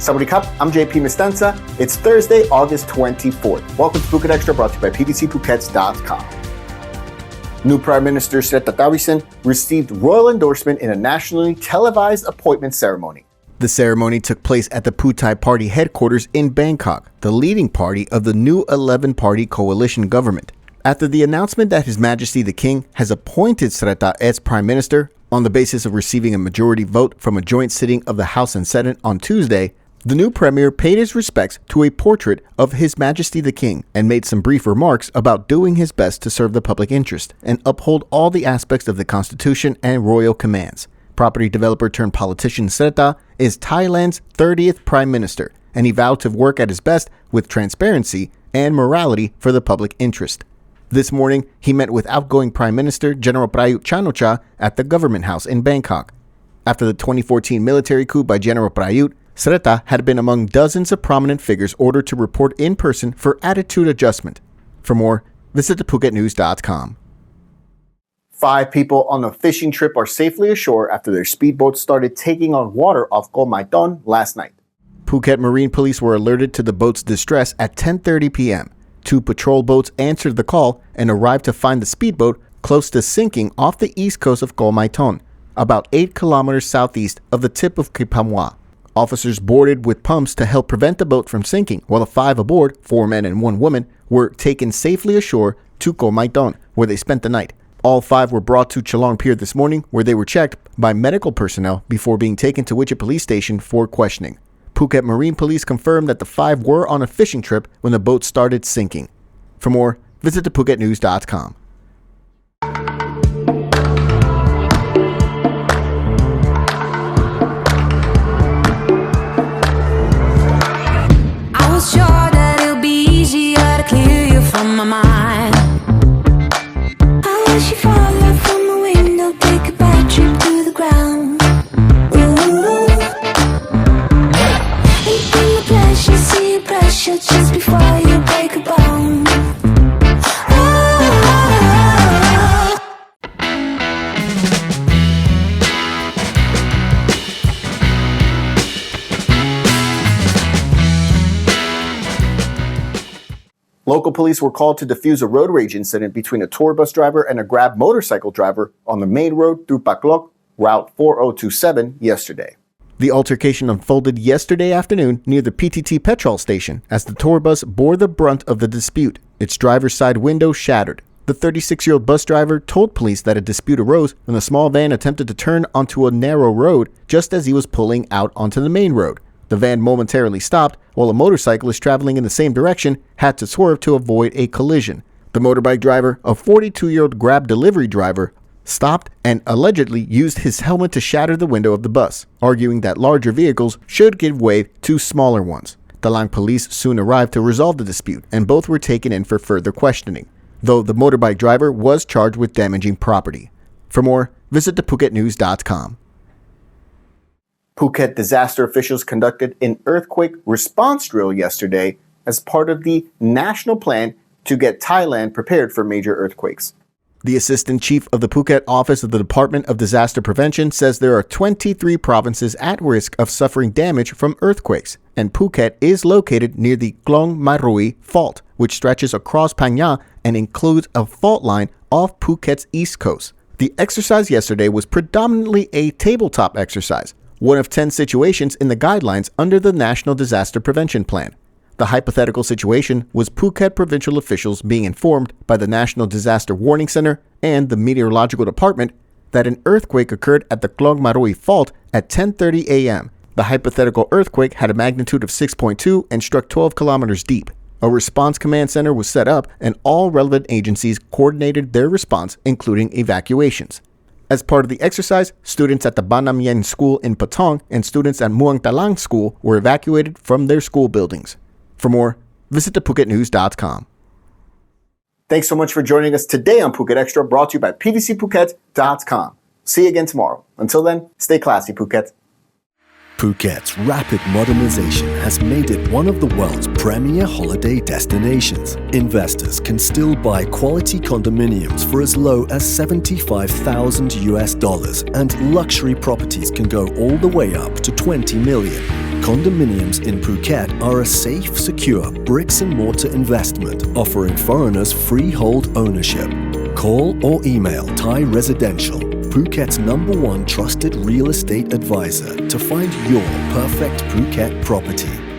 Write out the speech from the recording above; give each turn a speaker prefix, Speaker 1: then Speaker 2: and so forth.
Speaker 1: Sawadee Cup, I'm JP Mestanza. It's Thursday, August 24th. Welcome to Phuket Extra, brought to you by PVCPhukets.com. New Prime Minister Srettha received royal endorsement in a nationally televised appointment ceremony. The ceremony took place at the Pheu Thai Party headquarters in Bangkok, the leading party of the new 11-party coalition government. After the announcement that His Majesty the King has appointed Srettha as Prime Minister on the basis of receiving a majority vote from a joint sitting of the House and Senate on Tuesday, the new premier paid his respects to a portrait of His Majesty the King and made some brief remarks about doing his best to serve the public interest and uphold all the aspects of the constitution and royal commands. Property developer turned politician Srettha is Thailand's 30th prime minister, and he vowed to work at his best with transparency and morality for the public interest. This morning, he met with outgoing Prime Minister General Prayut Chan-o-cha at the government house in Bangkok. After the 2014 military coup by General Prayut, Srettha had been among dozens of prominent figures ordered to report in person for attitude adjustment. For more, visit thephuket.news.com. 5 people on a fishing trip are safely ashore after their speedboat started taking on water off Koh Mai Ton last night. Phuket Marine Police were alerted to the boat's distress at 10:30 p.m. 2 patrol boats answered the call and arrived to find the speedboat close to sinking off the east coast of Koh Mai Ton, about 8 kilometers southeast of the tip of Koh Phamwa. Officers boarded with pumps to help prevent the boat from sinking, while the 5 aboard, 4 men and 1 woman, were taken safely ashore to Koh Mai Ton, where they spent the night. All 5 were brought to Chalong Pier this morning, where they were checked by medical personnel before being taken to Wichita Police Station for questioning. Phuket Marine Police confirmed that the 5 were on a fishing trip when the boat started sinking. For more, visit thephuket.news.com.
Speaker 2: I was sure that it'll be easier to clear you from my mind. I wish you fall out from the window, take a bad trip to the ground. Ooh. Ain't been the pleasure, see your pressure just before you break a bone.
Speaker 1: Local police were called to defuse a road rage incident between a tour bus driver and a Grab motorcycle driver on the main road through Paklok, Route 4027, yesterday. The altercation unfolded yesterday afternoon near the PTT petrol station as the tour bus bore the brunt of the dispute. Its driver's side window shattered. The 36-year-old bus driver told police that a dispute arose when the small van attempted to turn onto a narrow road just as he was pulling out onto the main road. The van momentarily stopped, while a motorcyclist traveling in the same direction had to swerve to avoid a collision. The motorbike driver, a 42-year-old Grab delivery driver, stopped and allegedly used his helmet to shatter the window of the bus, arguing that larger vehicles should give way to smaller ones. The Lang police soon arrived to resolve the dispute, and both were taken in for further questioning, though the motorbike driver was charged with damaging property. For more, visit thephuket.news.com. Phuket disaster officials conducted an earthquake response drill yesterday as part of the national plan to get Thailand prepared for major earthquakes. The assistant chief of the Phuket office of the Department of Disaster Prevention says there are 23 provinces at risk of suffering damage from earthquakes, and Phuket is located near the Klong Marui Fault, which stretches across Phang Nga and includes a fault line off Phuket's east coast. The exercise yesterday was predominantly a tabletop exercise, one of 10 situations in the guidelines under the National Disaster Prevention Plan. The hypothetical situation was Phuket provincial officials being informed by the National Disaster Warning Center and the Meteorological Department that an earthquake occurred at the Klong Marui Fault at 10:30 a.m. The hypothetical earthquake had a magnitude of 6.2 and struck 12 kilometers deep. A response command center was set up and all relevant agencies coordinated their response, including evacuations. As part of the exercise, students at the Banam Yen School in Patong and students at Muang Talang School were evacuated from their school buildings. For more, visit thephuket.news.com. Thanks so much for joining us today on Phuket Extra, brought to you by PVCPhuket.com. See you again tomorrow. Until then, stay classy, Phuket.
Speaker 3: Phuket's rapid modernization has made it one of the world's premier holiday destinations. Investors can still buy quality condominiums for as low as $75,000 US, and luxury properties can go all the way up to $20 million. condominiums in Phuket are a safe, secure bricks-and-mortar investment offering foreigners freehold ownership. Call or email Thai Residential, Phuket's #1 trusted real estate advisor, to find your perfect Phuket property.